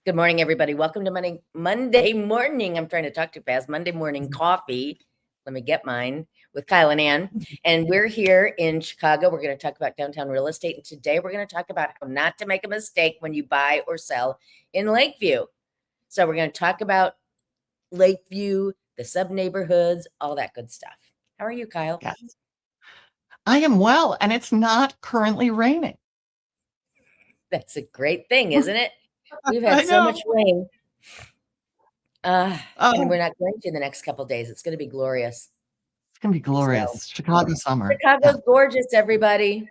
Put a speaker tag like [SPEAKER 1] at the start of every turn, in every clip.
[SPEAKER 1] Good morning, everybody. Welcome to Monday morning. I'm trying to talk too fast. Monday morning coffee. Let me get mine with Kyle and Ann. And we're here in Chicago. We're going to talk about downtown real estate. And today we're going to talk about how not to make a mistake when you buy or sell in Lakeview. So we're going to talk about Lakeview, the sub neighborhoods, all that good stuff. How are you, Kyle?
[SPEAKER 2] Yes. I am well, and it's not currently raining.
[SPEAKER 1] That's a great thing, isn't it? We've
[SPEAKER 2] I
[SPEAKER 1] had so
[SPEAKER 2] know.
[SPEAKER 1] much rain. And we're not going to in the next couple of days. It's going to be glorious.
[SPEAKER 2] It's going to be glorious.
[SPEAKER 1] So,
[SPEAKER 2] Chicago summer.
[SPEAKER 1] Chicago's gorgeous, everybody.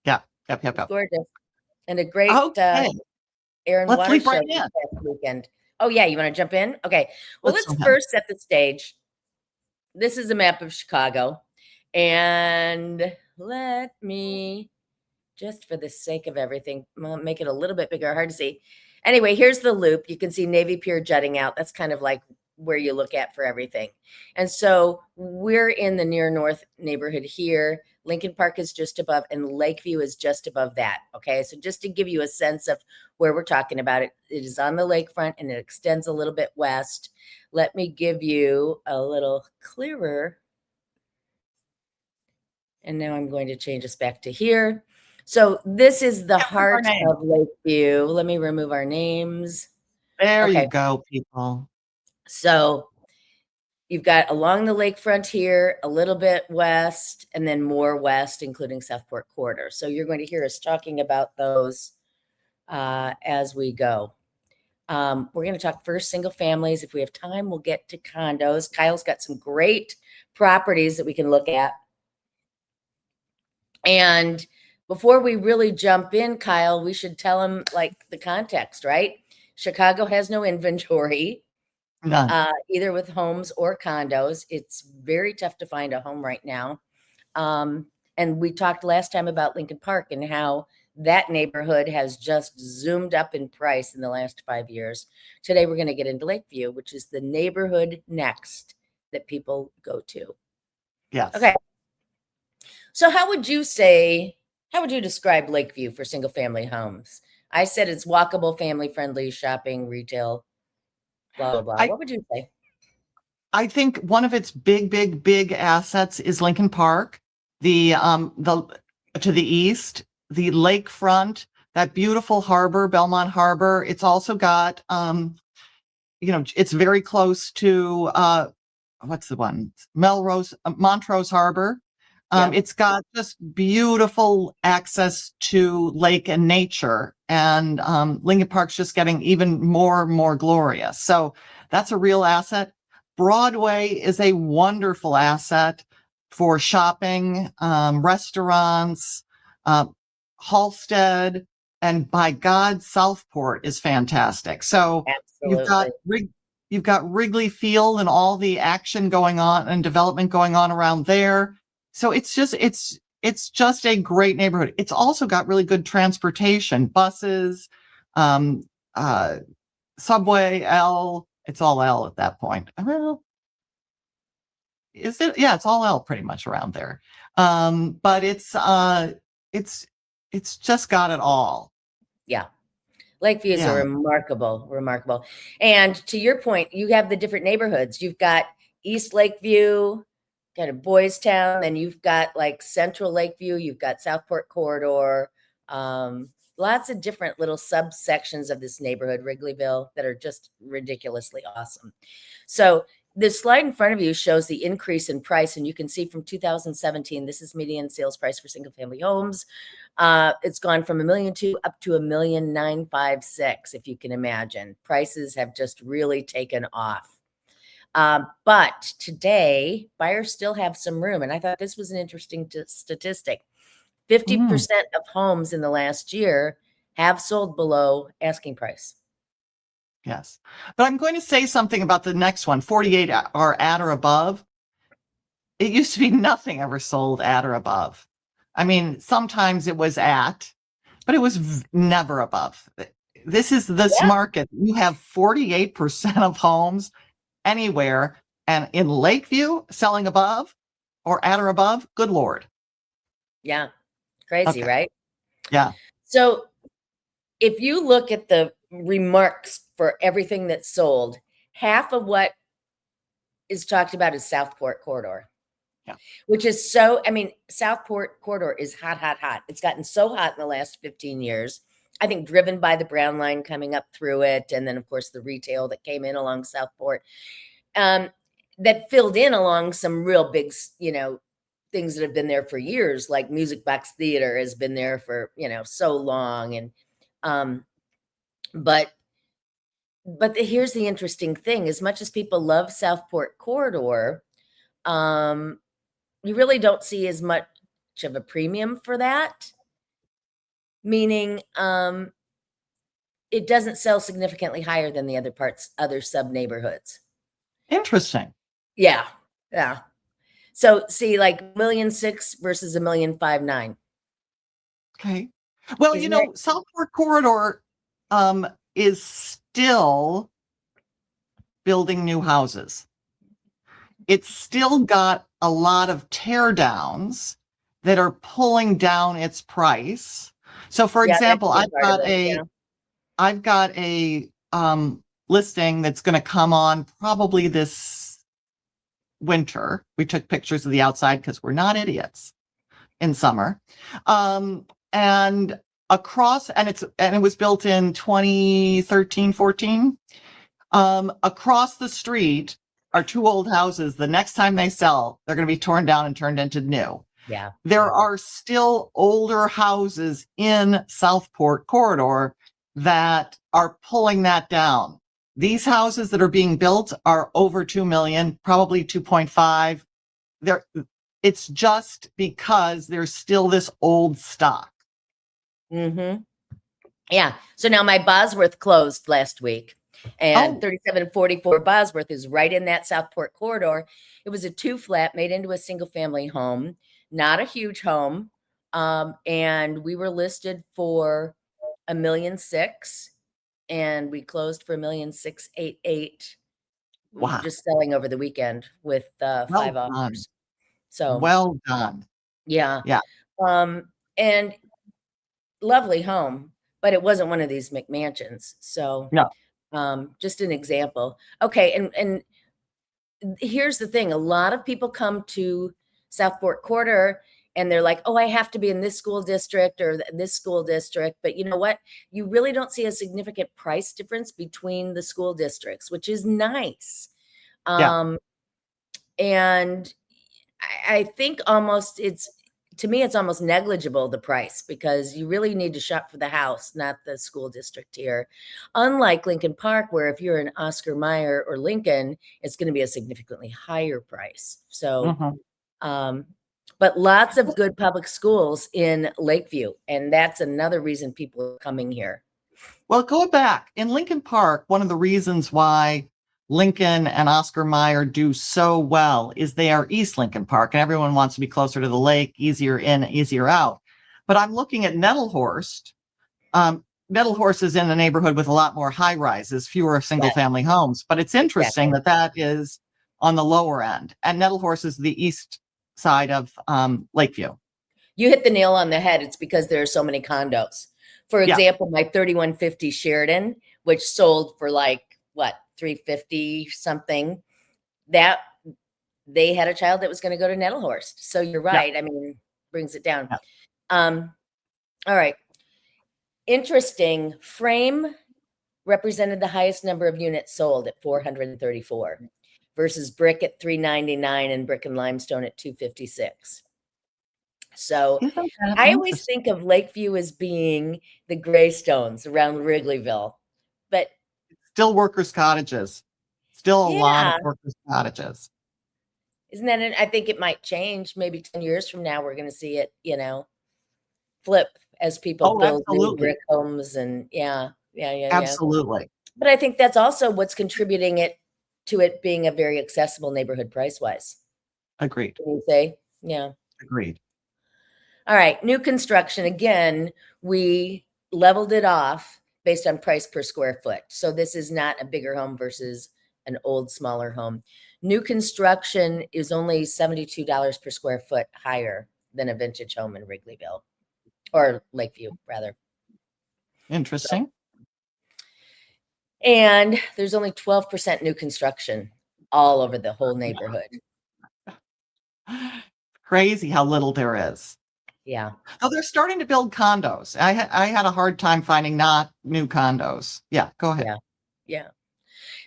[SPEAKER 2] Yep.
[SPEAKER 1] Gorgeous. And a great
[SPEAKER 2] Okay.
[SPEAKER 1] air and
[SPEAKER 2] Let's
[SPEAKER 1] water
[SPEAKER 2] leap
[SPEAKER 1] show
[SPEAKER 2] right
[SPEAKER 1] this
[SPEAKER 2] in.
[SPEAKER 1] past weekend. Oh, yeah. You want to jump in? Okay. Well,
[SPEAKER 2] Let's
[SPEAKER 1] let's
[SPEAKER 2] jump in.
[SPEAKER 1] first set the stage. This is a map of Chicago. And let me, just for the sake of everything, make it a little bit bigger, hard to see. Anyway, here's the loop. You can see Navy Pier jutting out. That's kind of like where you look at for everything. And so we're in the near north neighborhood here. Lincoln Park is just above, and Lakeview is just above that. Okay, so just to give you a sense of where we're talking about, it is on the lakefront and it extends a little bit west. Let me give you a little clearer. And now I'm going to change us back to here. So this is the heart of Lakeview. Let me remove our names.
[SPEAKER 2] There you go, people.
[SPEAKER 1] So you've got along the lakefront here, a little bit west, and then more west, including Southport Corridor. So you're going to hear us talking about those as we go. We're going to talk first single families. If we have time, we'll get to condos. Kyle's got some great properties that we can look at. And before we really jump in, Kyle, we should tell them like the context, right? Chicago has no inventory, either with homes or condos. It's very tough to find a home right now. And we talked last time about Lincoln Park and how that neighborhood has just zoomed up in price in the last 5 years. Today, we're going to get into Lakeview, which is the neighborhood next that people go to.
[SPEAKER 2] Yes.
[SPEAKER 1] Okay. So how would you describe Lakeview for single family homes? I said it's walkable, family friendly, shopping, retail, blah, blah, blah. What would you say?
[SPEAKER 2] I think one of its big assets is Lincoln Park, to the east, the lakefront, that beautiful harbor, Belmont Harbor. It's also got, it's very close to, what's the one? Montrose Harbor. It's got just beautiful access to lake and nature, and Lincoln Park's just getting even more and more glorious. So that's a real asset. Broadway is a wonderful asset for shopping, restaurants, Halsted, and by God, Southport is fantastic. So you've got Wrigley Field and all the action going on and development going on around there. So it's just a great neighborhood. It's also got really good transportation, buses, subway, L. It's all L at that point. Well, is it? Yeah, it's all L pretty much around there. But it's just got it all.
[SPEAKER 1] Yeah. Lakeview is a remarkable. And to your point, you have the different neighborhoods. You've got East Lakeview, kind of Boys Town, then you've got like Central Lakeview, you've got Southport Corridor, lots of different little subsections of this neighborhood, Wrigleyville, that are just ridiculously awesome. So this slide in front of you shows the increase in price, and you can see from 2017, this is median sales price for single family homes. It's gone from $1.2 million up to $1.956 million, if you can imagine. Prices have just really taken off. But today, buyers still have some room. And I thought this was an interesting statistic. 50% of homes in the last year have sold below asking price.
[SPEAKER 2] Yes. But I'm going to say something about the next one, 48 are at or above. It used to be nothing ever sold at or above. I mean, sometimes it was at, but it was never above. This is this market. You have 48% of homes anywhere, and in Lakeview selling above or at or above, good Lord.
[SPEAKER 1] Yeah. Crazy, right?
[SPEAKER 2] Yeah.
[SPEAKER 1] So if you look at the remarks for everything that's sold. Half of what is talked about is Southport Corridor.
[SPEAKER 2] Yeah.
[SPEAKER 1] Which is so, I mean, Southport Corridor is hot, hot, hot. It's gotten so hot in the last 15 years. I think driven by the Brown Line coming up through it. And then, of course, the retail that came in along Southport that filled in along some real big, things that have been there for years, like Music Box Theater has been there for, so long. And, but here's the interesting thing. As much as people love Southport Corridor, you really don't see as much of a premium for that, meaning it doesn't sell significantly higher than the other sub neighborhoods.
[SPEAKER 2] Interesting.
[SPEAKER 1] Yeah. So see, like $1.6 million versus $1.59 million.
[SPEAKER 2] Okay. Well, Southport Corridor is still building new houses. It's still got a lot of tear downs that are pulling down its price. So for example, I've got a listing that's going to come on probably this winter. We took pictures of the outside because we're not idiots in summer. And it was built in 2013, 14. Across the street are two old houses. The next time they sell, they're going to be torn down and turned into new.
[SPEAKER 1] Yeah.
[SPEAKER 2] There are still older houses in Southport Corridor that are pulling that down. These houses that are being built are over 2 million, probably 2.5. It's just because there's still this old stock.
[SPEAKER 1] Mm-hmm. Yeah. So now my Bosworth closed last week, and 3744 Bosworth is right in that Southport Corridor. It was a 2-flat made into a single family home, not a huge home. And we were listed for $1.6 million, and we closed for $1.688 million.
[SPEAKER 2] Wow.
[SPEAKER 1] Just selling over the weekend with 5 offers. So
[SPEAKER 2] well done.
[SPEAKER 1] Yeah.
[SPEAKER 2] Yeah.
[SPEAKER 1] And lovely home, but it wasn't one of these McMansions. So
[SPEAKER 2] no.
[SPEAKER 1] Just an example. Okay. And here's the thing. A lot of people come to Southport Corridor and they're like, oh, I have to be in this school district or this school district. But you know what? You really don't see a significant price difference between the school districts, which is nice. And I think to me, it's almost negligible, the price, because you really need to shop for the house, not the school district here. Unlike Lincoln Park, where if you're in Oscar Mayer or Lincoln, it's going to be a significantly higher price. So, but lots of good public schools in Lakeview. And that's another reason people are coming here.
[SPEAKER 2] Well, go back. In Lincoln Park, one of the reasons why Lincoln and Oscar Mayer do so well is they are East Lincoln Park, and everyone wants to be closer to the lake, easier in, easier out. But I'm looking at Nettlehorst. Nettlehorst is in a neighborhood with a lot more high rises, fewer single family homes. But it's interesting that is on the lower end, and Nettlehorst is the east side of Lakeview.
[SPEAKER 1] You hit the nail on the head. It's because there are so many condos. For example, my 3150 Sheridan, which sold for like what, 350 something, that they had a child that was going to go to Nettlehorst. So you're right. I mean, brings it down. All right. Interesting. Frame represented the highest number of units sold at 434 versus brick at 399 and brick and limestone at 256. So I always think of Lakeview as being the Greystones around Wrigleyville, but
[SPEAKER 2] still workers' cottages. Still a lot of workers' cottages.
[SPEAKER 1] Isn't that I think it might change. Maybe 10 years from now, we're going to see it, flip as people build new brick homes. And
[SPEAKER 2] Absolutely.
[SPEAKER 1] But I think that's also what's contributing to it being a very accessible neighborhood price-wise.
[SPEAKER 2] Agreed.
[SPEAKER 1] Can you say? Yeah.
[SPEAKER 2] Agreed.
[SPEAKER 1] All right. New construction. Again, we leveled it off based on price per square foot. So this is not a bigger home versus an old, smaller home. New construction is only $72 per square foot higher than a vintage home in Wrigleyville or Lakeview, rather.
[SPEAKER 2] Interesting.
[SPEAKER 1] And there's only 12% new construction all over the whole neighborhood.
[SPEAKER 2] Crazy how little there is.
[SPEAKER 1] Yeah.
[SPEAKER 2] Oh, they're starting to build condos. I had a hard time finding not new condos. Yeah, go ahead.
[SPEAKER 1] Yeah. Yeah.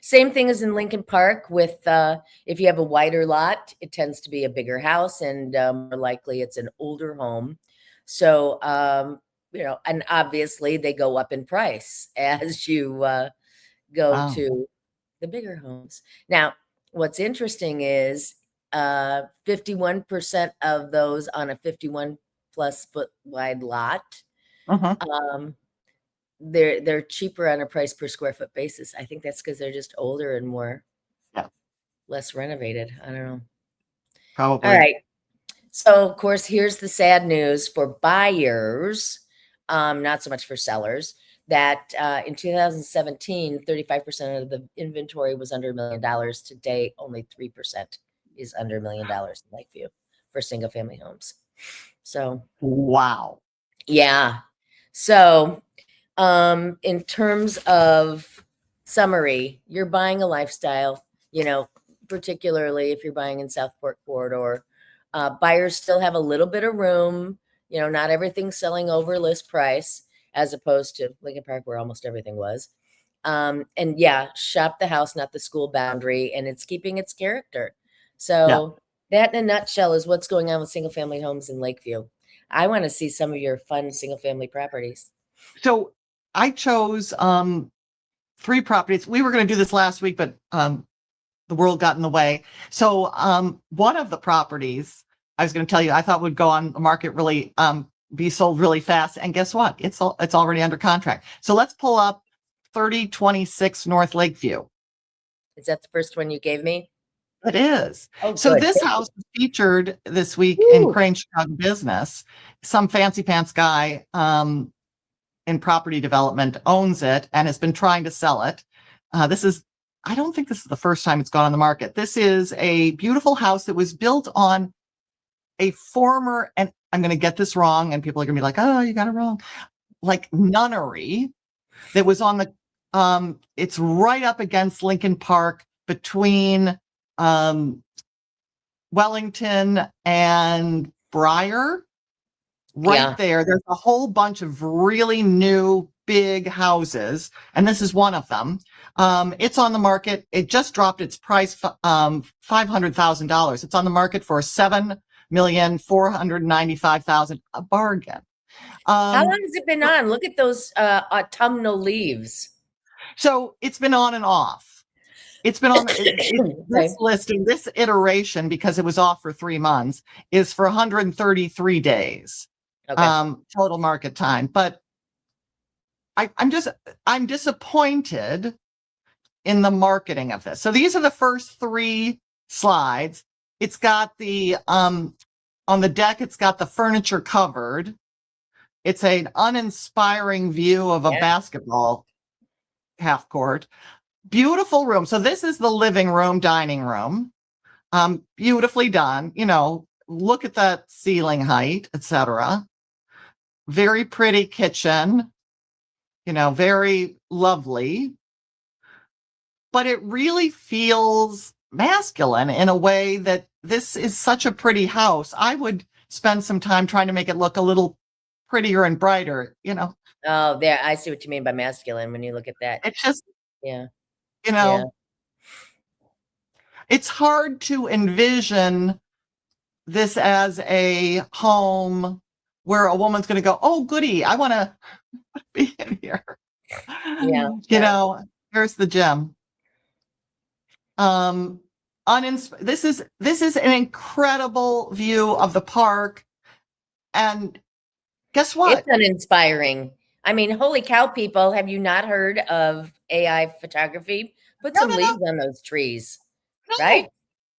[SPEAKER 1] Same thing as in Lincoln Park with, if you have a wider lot, it tends to be a bigger house and more likely it's an older home. So, and obviously they go up in price as you go
[SPEAKER 2] Wow.
[SPEAKER 1] to the bigger homes. Now, what's interesting is 51% of those on a 51 plus foot wide lot, um, they're cheaper on a price per square foot basis. I think that's because they're just older and less renovated. I don't know.
[SPEAKER 2] Probably.
[SPEAKER 1] All right. So of course, here's the sad news for buyers, not so much for sellers, that in 2017, 35% of the inventory was under $1 million. Today, only 3% is under $1 million in Lakeview for single family homes. So
[SPEAKER 2] wow.
[SPEAKER 1] Yeah. So in terms of summary, you're buying a lifestyle, particularly if you're buying in Southport Corridor. Buyers still have a little bit of room, not everything's selling over list price as opposed to Lincoln Park where almost everything was. And shop the house, not the school boundary, and it's keeping its character. So that in a nutshell is what's going on with single family homes in Lakeview. I want to see some of your fun single family properties.
[SPEAKER 2] So I chose 3 properties. We were going to do this last week, but the world got in the way. So one of the properties I was going to tell you I thought would go on the market really be sold really fast. And guess what? It's already under contract. So let's pull up 3026 North Lakeview.
[SPEAKER 1] Is that the first one you gave me?
[SPEAKER 2] It is.
[SPEAKER 1] Oh,
[SPEAKER 2] so
[SPEAKER 1] good.
[SPEAKER 2] This house was featured this week in Crane Chicago Business. Some fancy pants guy in property development owns it and has been trying to sell it. I don't think this is the first time it's gone on the market. This is a beautiful house that was built on a former, and I'm going to get this wrong, and people are going to be like, oh, you got it wrong, like nunnery that was on the, it's right up against Lincoln Park between Wellington and Briar. Right there, there's a whole bunch of really new big houses, and this is one of them. It's on the market. It just dropped its price, $500,000. It's on the market for $7,495,000, a bargain.
[SPEAKER 1] How long has it been on? Look at those autumnal leaves.
[SPEAKER 2] So it's been on and off. It's been on this listing, this iteration, because it was off for 3 months, is for 133 days. Total market time. But I'm disappointed in the marketing of this. So these are the first 3 slides. It's got the on the deck, it's got the furniture covered. It's an uninspiring view of a basketball half court. Beautiful room. So this is the living room, dining room. Beautifully done. Look at that ceiling height, etc. Very pretty kitchen, very lovely. But it really feels masculine in a way that this is such a pretty house. I would spend some time trying to make it look a little prettier and brighter,
[SPEAKER 1] Oh, there. I see what you mean by masculine when you look at that.
[SPEAKER 2] It's just, it's hard to envision this as a home where a woman's going to go, oh, goody, I want to be in here. Here's the gem. This is an incredible view of the park. And guess what?
[SPEAKER 1] It's uninspiring. I mean, holy cow, people, have you not heard of AI photography? Put some leaves on those trees, right?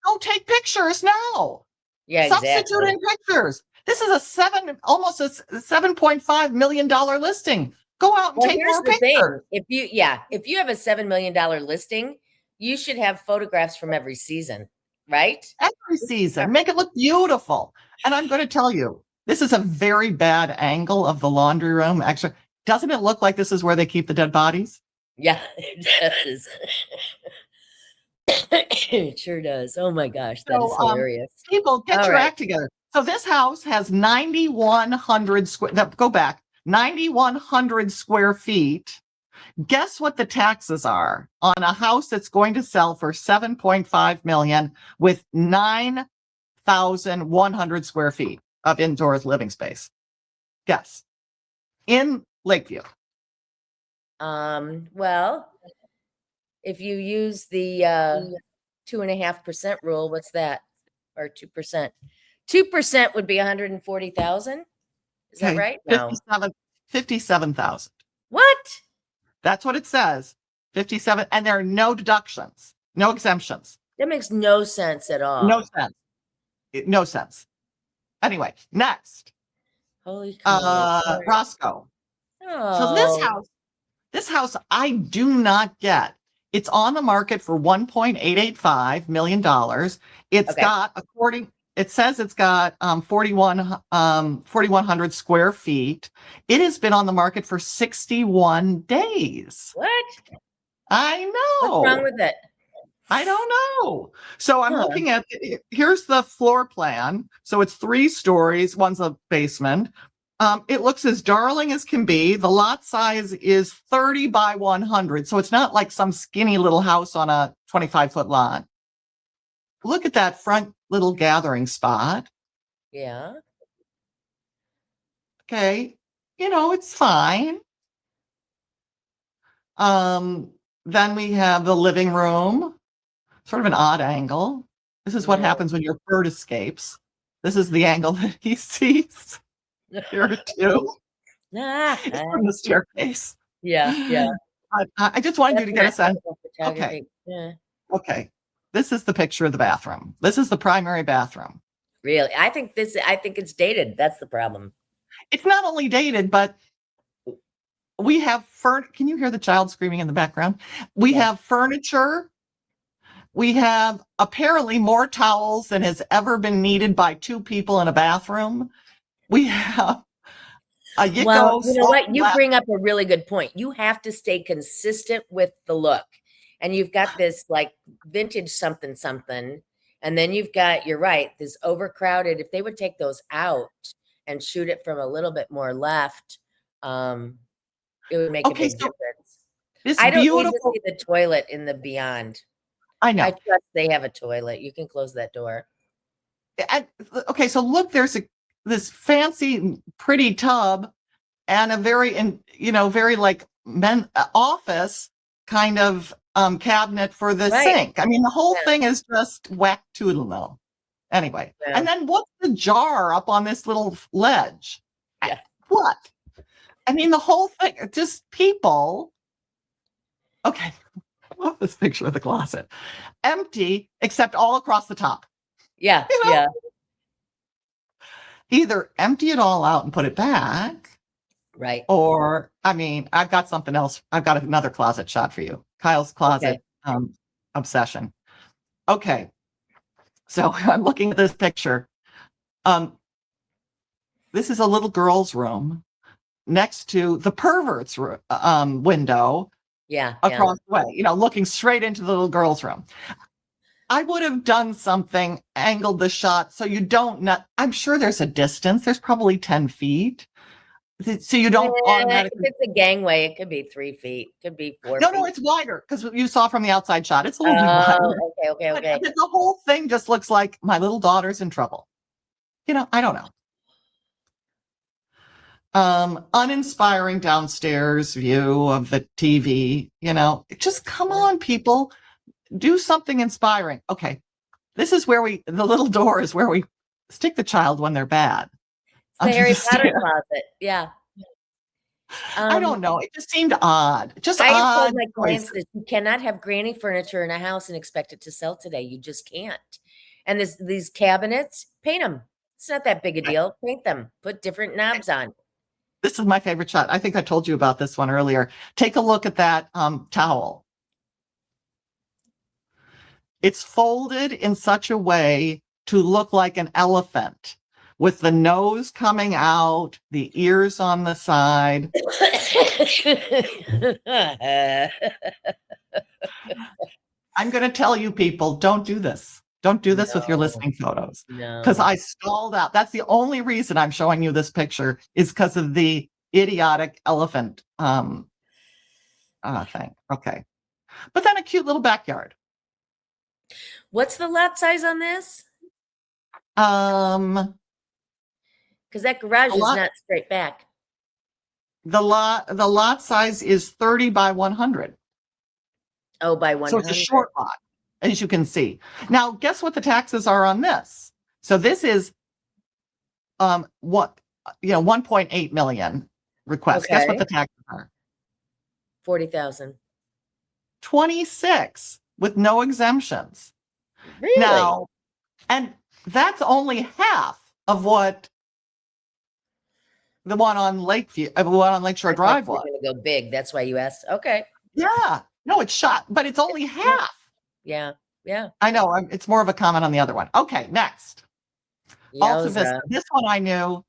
[SPEAKER 2] Go take pictures now.
[SPEAKER 1] Yeah,
[SPEAKER 2] substituting pictures. This is almost a $7.5 million listing. Go out and take more pictures.
[SPEAKER 1] If you have a $7 million listing, you should have photographs from every season, right?
[SPEAKER 2] Every season. Make it look beautiful. And I'm going to tell you, this is a very bad angle of the laundry room. Actually, doesn't it look like this is where they keep the dead bodies?
[SPEAKER 1] Yeah, it does. It sure does. Oh my gosh, that is
[SPEAKER 2] So,
[SPEAKER 1] hilarious.
[SPEAKER 2] people, get
[SPEAKER 1] All
[SPEAKER 2] your
[SPEAKER 1] right.
[SPEAKER 2] act together. So this house has 9,100 square, go back, 9,100 square feet. Guess what the taxes are on a house that's going to sell for 7.5 million with 9,100 square feet of indoors living space? Guess. In Lakeview.
[SPEAKER 1] Well, if you use the 2.5% rule, what's that? Or 2%? 2% would be 140,000. Is that
[SPEAKER 2] Okay.
[SPEAKER 1] right? No.
[SPEAKER 2] 57,000.
[SPEAKER 1] What?
[SPEAKER 2] That's what it says. 57. And there are no deductions, no exemptions.
[SPEAKER 1] That makes no sense at all.
[SPEAKER 2] No sense. No sense. Anyway, next.
[SPEAKER 1] Holy cow.
[SPEAKER 2] Roscoe.
[SPEAKER 1] Oh.
[SPEAKER 2] So this house I do not get. It's on the market for $1.885 million. It's
[SPEAKER 1] Okay.
[SPEAKER 2] got, it says it's got 4,100 square feet. It has been on the market for 61 days.
[SPEAKER 1] What?
[SPEAKER 2] I know.
[SPEAKER 1] What's wrong with it?
[SPEAKER 2] I don't know. So I'm looking at, here's the floor plan. So it's 3 stories, one's a basement. It looks as darling as can be. The lot size is 30 by 100. So it's not like some skinny little house on a 25-foot lot. Look at that front little gathering spot.
[SPEAKER 1] Yeah.
[SPEAKER 2] Okay. It's fine. Then we have the living room, sort of an odd angle. This is what happens when your bird escapes. This is the angle that he sees. Here are 2. It's from the staircase.
[SPEAKER 1] Yeah.
[SPEAKER 2] I just wanted you to get a sense.
[SPEAKER 1] Okay. Yeah.
[SPEAKER 2] Okay. This is the picture of the bathroom. This is the primary bathroom.
[SPEAKER 1] Really? I think it's dated. That's the problem.
[SPEAKER 2] It's not only dated, but we have can you hear the child screaming in the background? We have furniture. We have apparently more towels than has ever been needed by 2 people in a bathroom. We have
[SPEAKER 1] Well, you know what? You bring up a really good point. You have to stay consistent with the look. And you've got this like vintage something, and then you've got, you're right, this overcrowded. If they would take those out and shoot it from a little bit more left, it would make a big difference. I don't need to see the toilet in the beyond.
[SPEAKER 2] I know.
[SPEAKER 1] I trust they have a toilet. You can close that door.
[SPEAKER 2] Okay, so look, there's this fancy, pretty tub and a very, very like office kind of cabinet for the sink. I mean, the whole thing is just whack toodle-no. Anyway, and then what's the jar up on this little ledge?
[SPEAKER 1] Yeah.
[SPEAKER 2] What? I mean, the whole thing, just people. Okay, I love this picture of the closet. Empty, except all across the top.
[SPEAKER 1] Yeah, yeah.
[SPEAKER 2] Either empty it all out and put it back.
[SPEAKER 1] Right.
[SPEAKER 2] Or, I mean, I've got something else. I've got another closet shot for you. Kyle's closet obsession. Okay. So I'm looking at this picture. This is a little girl's room next to the pervert's window.
[SPEAKER 1] Yeah.
[SPEAKER 2] Across the way, looking straight into the little girl's room. I would have done something, angled the shot so you don't, I'm sure there's a distance. There's probably 10 feet. So you don't automatically.
[SPEAKER 1] If it's a gangway, it could be 3 feet. Could be 4
[SPEAKER 2] No,
[SPEAKER 1] feet.
[SPEAKER 2] No, it's wider because you saw from the outside shot. It's a little bit wider.
[SPEAKER 1] Okay.
[SPEAKER 2] But the whole thing just looks like my little daughter's in trouble. I don't know. Uninspiring downstairs view of the TV, just come on, people. Do something inspiring. Okay. This is where the little door is where we stick the child when they're bad.
[SPEAKER 1] It's the Harry Potter closet. Yeah.
[SPEAKER 2] I don't know. It just seemed odd.
[SPEAKER 1] I told my clients that you cannot have granny furniture in a house and expect it to sell today. You just can't. And these cabinets, paint them. It's not that big a deal. Paint them. Put different knobs on.
[SPEAKER 2] This is my favorite shot. I think I told you about this one earlier. Take a look at that towel. It's folded in such a way to look like an elephant, with the nose coming out, the ears on the side. I'm going to tell you people, don't do this. Don't do this with your listing photos. Because I stalled out. That's the only reason I'm showing you this picture is because of the idiotic elephant thing. Okay. But then a cute little backyard.
[SPEAKER 1] What's the lot size on this?
[SPEAKER 2] Because
[SPEAKER 1] that garage is not straight back.
[SPEAKER 2] The lot size is 30 by 100.
[SPEAKER 1] Oh, by 100.
[SPEAKER 2] So it's a short lot, as you can see. Now, guess what the taxes are on this? So this is 1.8 million requests.
[SPEAKER 1] Okay.
[SPEAKER 2] Guess what the taxes are?
[SPEAKER 1] 40,000.
[SPEAKER 2] 26 with no exemptions.
[SPEAKER 1] Really?
[SPEAKER 2] Now, and that's only half of what the one on Lakeview, the one on Lakeshore Drive was.
[SPEAKER 1] Going to go big. That's why you asked. Okay.
[SPEAKER 2] Yeah. No, it's shot, but it's only half.
[SPEAKER 1] Yeah. Yeah.
[SPEAKER 2] I know. It's more of a comment on the other one. Okay. Next. Alta Vista. This one I knew.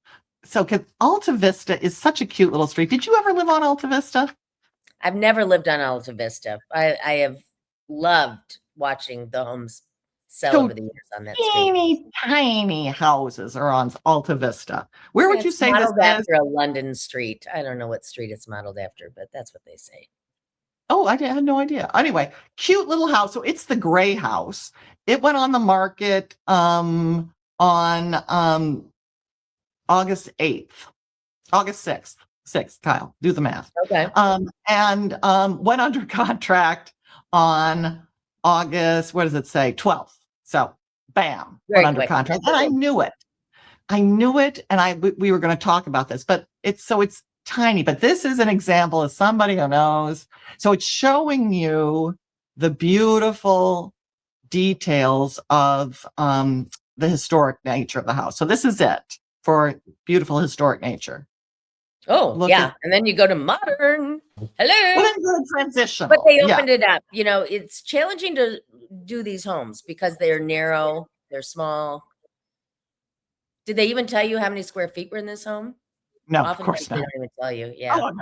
[SPEAKER 2] So Alta Vista is such a cute little street. Did you ever live on Alta Vista?
[SPEAKER 1] I've never lived on Alta Vista. I have loved watching the homes sell over the years on that street.
[SPEAKER 2] Tiny houses are on Alta Vista. Where would you say this is?
[SPEAKER 1] After a London street. I don't know what street it's modeled after, but that's what they say.
[SPEAKER 2] Oh, I had no idea. Anyway, cute little house. So it's the gray house. It went on the market on August 6th. Kyle, do the math.
[SPEAKER 1] Okay.
[SPEAKER 2] And went under contract on August, what does it say? 12th. So bam, went under contract. And I knew it. And we were going to talk about this, but it's tiny, but this is an example of somebody who knows. So it's showing you the beautiful details of the historic nature of the house. So this is it for beautiful historic nature.
[SPEAKER 1] Oh, yeah. And then you go to modern. Hello.
[SPEAKER 2] Well, then go transitional.
[SPEAKER 1] But they opened it up. You know, it's challenging to do these homes because they're narrow, they're small. Did they even tell you how many square feet were in this home?
[SPEAKER 2] No, of course not.
[SPEAKER 1] They don't even tell you. Yeah.
[SPEAKER 2] Oh,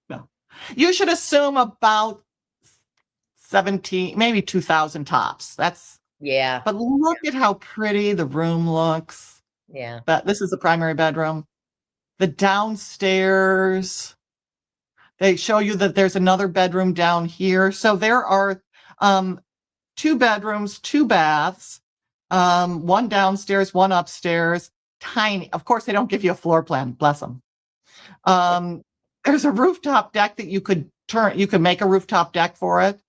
[SPEAKER 2] no. You should assume about 17, maybe 2,000 tops. That's But look at how pretty the room looks.
[SPEAKER 1] Yeah.
[SPEAKER 2] But this is the primary bedroom. The downstairs, they show you that there's another bedroom down here. So there are 2 bedrooms, 2 baths, one downstairs, one upstairs, tiny. Of course, they don't give you a floor plan. Bless them. There's a rooftop deck that you could make a rooftop deck for it.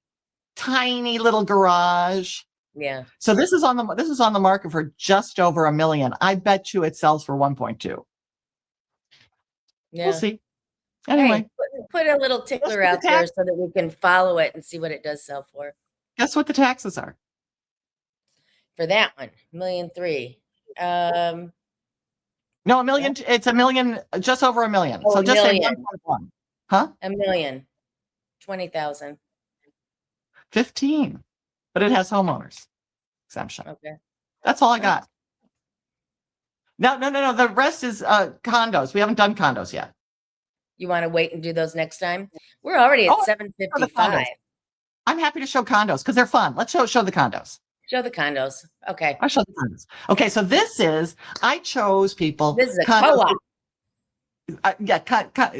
[SPEAKER 2] Tiny little garage.
[SPEAKER 1] Yeah.
[SPEAKER 2] So this is on the market for just over $1 million. I bet you it sells for 1.2.
[SPEAKER 1] Yeah.
[SPEAKER 2] We'll see. Anyway,
[SPEAKER 1] hey, put a little tickler out there so that we can follow it and see what it does sell for.
[SPEAKER 2] Guess what the taxes are?
[SPEAKER 1] For that one, $1.3 million.
[SPEAKER 2] No, $1 million. It's $1 million, just over $1 million.
[SPEAKER 1] Oh,
[SPEAKER 2] so just say
[SPEAKER 1] 1.1.
[SPEAKER 2] Huh?
[SPEAKER 1] $1 million. 20,000.
[SPEAKER 2] 15. But it has homeowners exemption.
[SPEAKER 1] Okay.
[SPEAKER 2] That's all I got. No. The rest is condos. We haven't done condos yet.
[SPEAKER 1] You want to wait and do those next time? We're already at 7:55.
[SPEAKER 2] I'm happy to show condos because they're fun. Let's show the condos.
[SPEAKER 1] Show the condos. Okay.
[SPEAKER 2] I'll show the condos. Okay, so I chose people.
[SPEAKER 1] This is a co-op.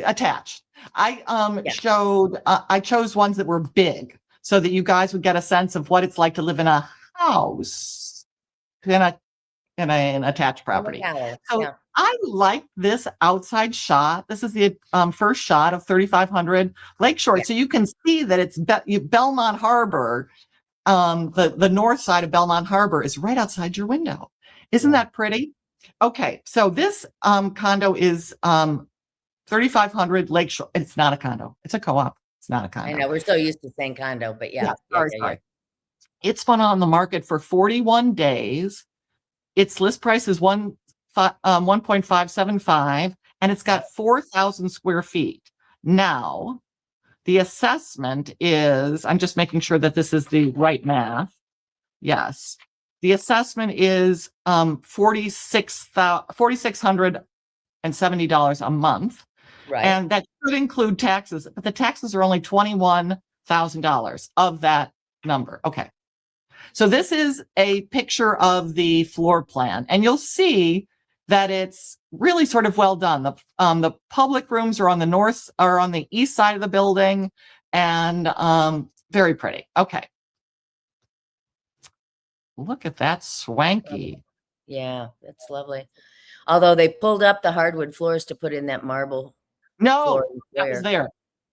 [SPEAKER 2] Attached. I chose ones that were big so that you guys would get a sense of what it's like to live in a house in an attached property. So I like this outside shot. This is the first shot of 3,500 Lakeshore. So you can see that it's Belmont Harbor. The north side of Belmont Harbor is right outside your window. Isn't that pretty? Okay, so this condo is 3,500 Lakeshore. It's not a condo. It's a co-op. It's not a condo.
[SPEAKER 1] I know we're so used to saying condo, but yeah.
[SPEAKER 2] Sorry. It's been on the market for 41 days. Its list price is 1.575, and it's got 4,000 square feet. Now, the assessment is, I'm just making sure that this is the right math. Yes. The assessment is $4,670 a month.
[SPEAKER 1] Right.
[SPEAKER 2] And that should include taxes, but the taxes are only $21,000 of that number. Okay. So this is a picture of the floor plan, and you'll see that it's really sort of well done. The public rooms are on the east side of the building, and very pretty. Okay. Look at that swanky.
[SPEAKER 1] Yeah, that's lovely. Although they pulled up the hardwood floors to put in that marble.
[SPEAKER 2] No, that was there.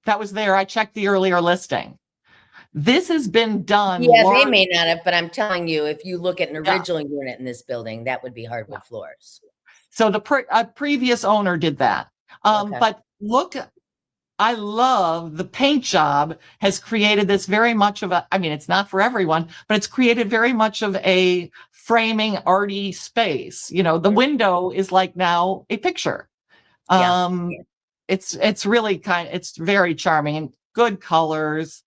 [SPEAKER 2] That was there. I checked the earlier listing. This has been done.
[SPEAKER 1] Yeah, they may not have, but I'm telling you, if you look at an original unit in this building, that would be hardwood floors.
[SPEAKER 2] So the previous owner did that. But look, I love the paint job has created this very much of I mean, it's not for everyone, but it's created very much of a framing arty space. You know, the window is like now a picture. It's really it's very charming and good colors.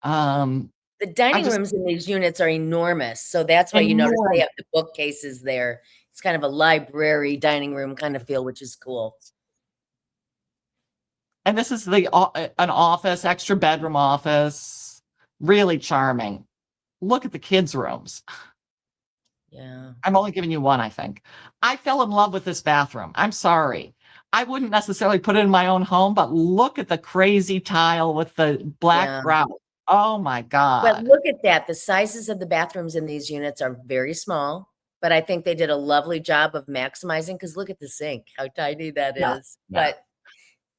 [SPEAKER 1] The dining rooms in these units are enormous. So that's why you notice they have the bookcases there. It's kind of a library dining room kind of feel, which is cool.
[SPEAKER 2] And this is an office, extra bedroom office. Really charming. Look at the kids' rooms.
[SPEAKER 1] Yeah.
[SPEAKER 2] I'm only giving you one, I think. I fell in love with this bathroom. I'm sorry. I wouldn't necessarily put it in my own home, but look at the crazy tile with the black grout. Oh my God.
[SPEAKER 1] But look at that. The sizes of the bathrooms in these units are very small, but I think they did a lovely job of maximizing, because look at the sink, how tiny that is.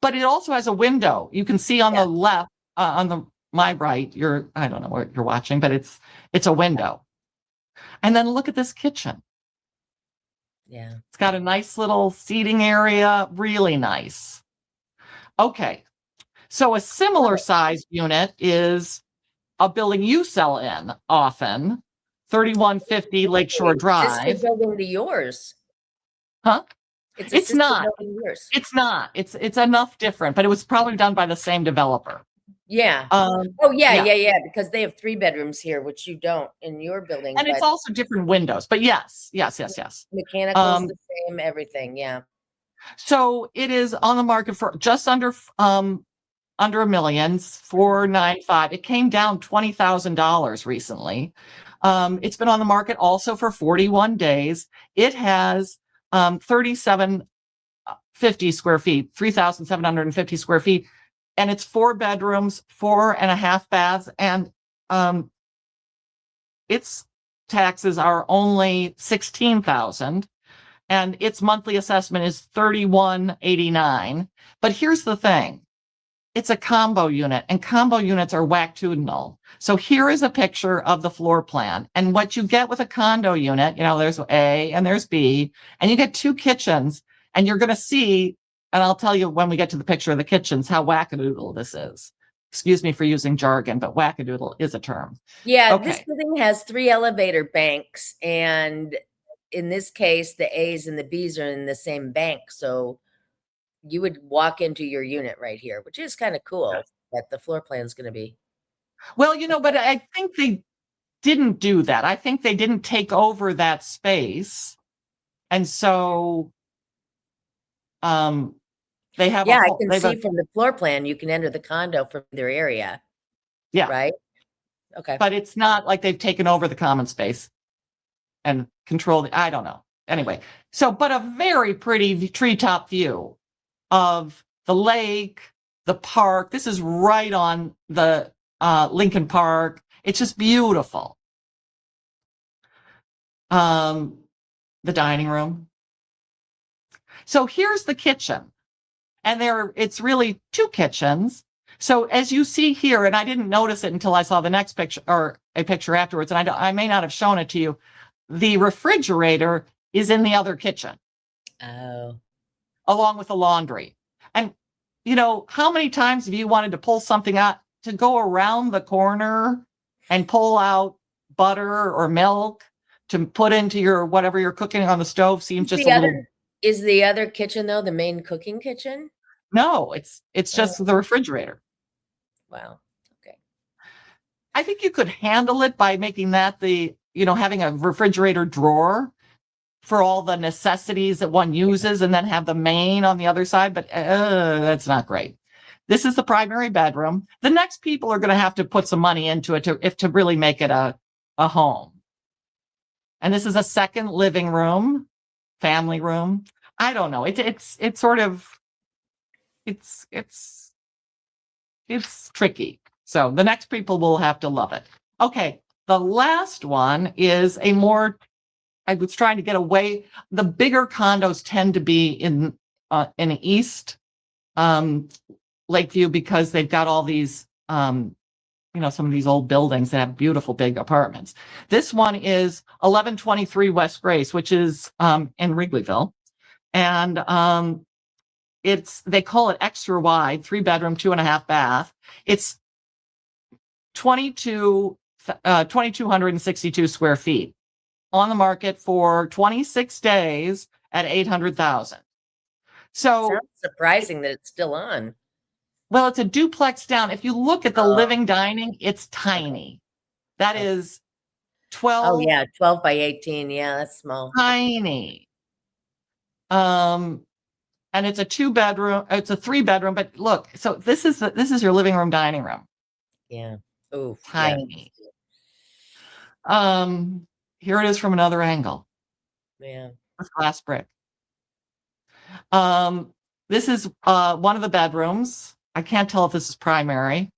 [SPEAKER 2] But it also has a window. You can see on the left, my right, I don't know what you're watching, but it's a window. And then look at this kitchen.
[SPEAKER 1] Yeah.
[SPEAKER 2] It's got a nice little seating area, really nice. Okay. So a similar sized unit is a building you sell in often, 3150 Lakeshore Drive.
[SPEAKER 1] It's a building to yours.
[SPEAKER 2] Huh?
[SPEAKER 1] It's not.
[SPEAKER 2] It's not. It's enough different, but it was probably done by the same developer.
[SPEAKER 1] Yeah. Yeah. Because they have 3 bedrooms here, which you don't in your building.
[SPEAKER 2] And it's also different windows. But yes.
[SPEAKER 1] Mechanical's the same, everything. Yeah.
[SPEAKER 2] So it is on the market for just under $1 million, $495,000. It came down $20,000 recently. It's been on the market also for 41 days. It has 3,750 square feet, 3,750 square feet. And it's 4 bedrooms, 4.5 baths. And its taxes are only $16,000. And its monthly assessment is $3,189. But here's the thing. It's a combo unit, and combo units are whack-tudinal. So here is a picture of the floor plan. And what you get with a condo unit, there's A and there's B, and you get 2 kitchens, and you're going to see, and I'll tell you when we get to the picture of the kitchens, how wackadoodle this is. Excuse me for using jargon, but wackadoodle is a term.
[SPEAKER 1] Yeah, okay. This building has 3 elevator banks, and in this case, the A's and the B's are in the same bank. So you would walk into your unit right here, which is kind of cool that the floor plan is going to be.
[SPEAKER 2] Well, but I think they didn't do that. I think they didn't take over that space. And so they have
[SPEAKER 1] I can see from the floor plan, you can enter the condo from their area.
[SPEAKER 2] Yeah.
[SPEAKER 1] Right? Okay.
[SPEAKER 2] But it's not like they've taken over the common space and control I don't know. Anyway, but a very pretty treetop view of the lake, the park. This is right on the Lincoln Park. It's just beautiful. The dining room. So here's the kitchen. And it's really 2 kitchens. So as you see here, and I didn't notice it until I saw the next picture or a picture afterwards, and I may not have shown it to you. The refrigerator is in the other kitchen.
[SPEAKER 1] Oh.
[SPEAKER 2] Along with the laundry. And, how many times have you wanted to pull something out to go around the corner and pull out butter or milk to put into your whatever you're cooking on the stove? Seems just
[SPEAKER 1] Is the other kitchen, though, the main cooking kitchen?
[SPEAKER 2] No, it's just the refrigerator.
[SPEAKER 1] Wow. Okay.
[SPEAKER 2] I think you could handle it by making that the having a refrigerator drawer for all the necessities that one uses and then have the main on the other side, but that's not great. This is the primary bedroom. The next people are going to have to put some money into it to really make it a home. And this is a second living room, family room. I don't know. It's tricky. So the next people will have to love it. Okay. The last one is I was trying to get away. The bigger condos tend to be in East Lakeview because they've got all these, some of these old buildings that have beautiful big apartments. This one is 1123 West Grace, which is in Wrigleyville. And they call it extra wide, 3-bedroom, 2.5 bath. It's 2,262 square feet. On the market for 26 days at $800,000. So
[SPEAKER 1] sounds surprising that it's still on.
[SPEAKER 2] Well, it's a duplex down. If you look at the living dining, it's tiny. That is 12.
[SPEAKER 1] Oh yeah, 12 by 18. Yeah, that's small.
[SPEAKER 2] Tiny. And it's a 2-bedroom. It's a 3-bedroom. But look, so this is your living room, dining room.
[SPEAKER 1] Yeah. Oh,
[SPEAKER 2] tiny. Yeah. Here it is from another angle.
[SPEAKER 1] Yeah.
[SPEAKER 2] Glass brick. This is one of the bedrooms. I can't tell if this is primary.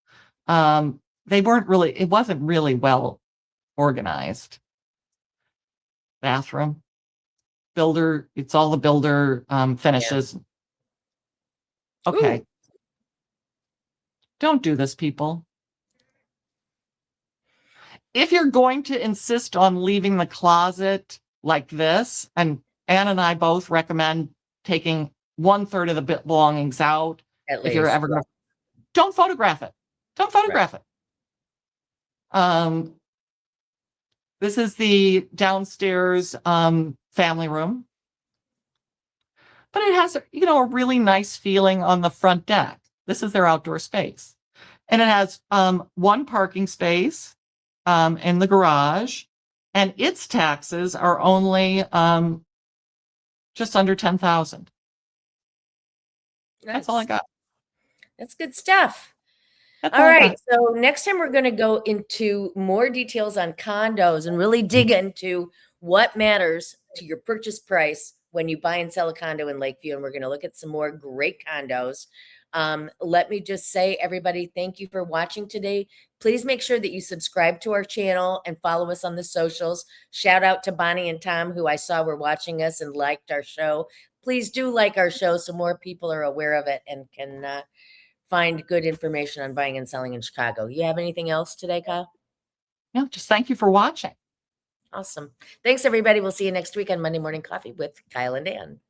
[SPEAKER 2] It wasn't really well organized. Bathroom. Builder, it's all the builder finishes. Yeah. Okay. Ooh. Don't do this, people. If you're going to insist on leaving the closet like this, and Ann and I both recommend taking 1/3 of the belongings out.
[SPEAKER 1] At
[SPEAKER 2] if
[SPEAKER 1] least.
[SPEAKER 2] you're ever going to, don't photograph it. Don't photograph it. This is the downstairs family room, but it has a really nice feeling on the front deck. This is their outdoor space, and it has one parking space in the garage, and its taxes are only just under $10,000. That's all I got.
[SPEAKER 1] That's good stuff. All right. So next time we're going to go into more details on condos and really dig into what matters to your purchase price when you buy and sell a condo in Lakeview. And we're going to look at some more great condos. Let me just say, everybody, thank you for watching today. Please make sure that you subscribe to our channel and follow us on the socials. Shout out to Bonnie and Tom, who I saw were watching us and liked our show. Please do like our show so more people are aware of it and can find good information on buying and selling in Chicago. You have anything else today, Kyle?
[SPEAKER 2] No, just thank you for watching.
[SPEAKER 1] Awesome. Thanks, everybody. We'll see you next week on Monday Morning Coffee with Kyle and Ann.